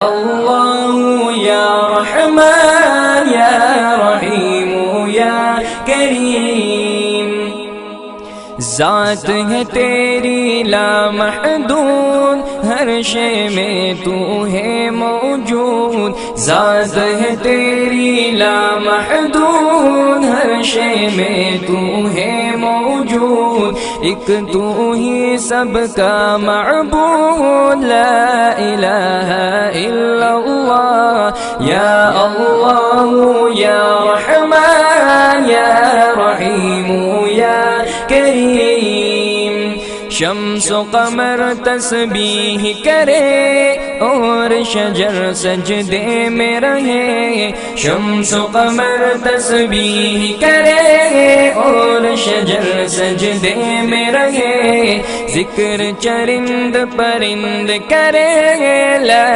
اللہ یا رحمان یا رحیم یا کریم، ذات ہے تیری لامحدود، ہر شے میں تو ہے موجود، ذات ہے تیری لامحدود، ہر شے میں تو ہے موجود، ایک تو ہی سب کا معبود، لا الہ الا اللہ، یا اللہ یا رحمان یا رحیم یا کریم، شمس و قمر تسبیح کرے اور شجر سجدے میں رہے، شمس و قمر تسبیح کرے اور شجر سجدے میں رہے، ذکر چرند پرند کرے، لا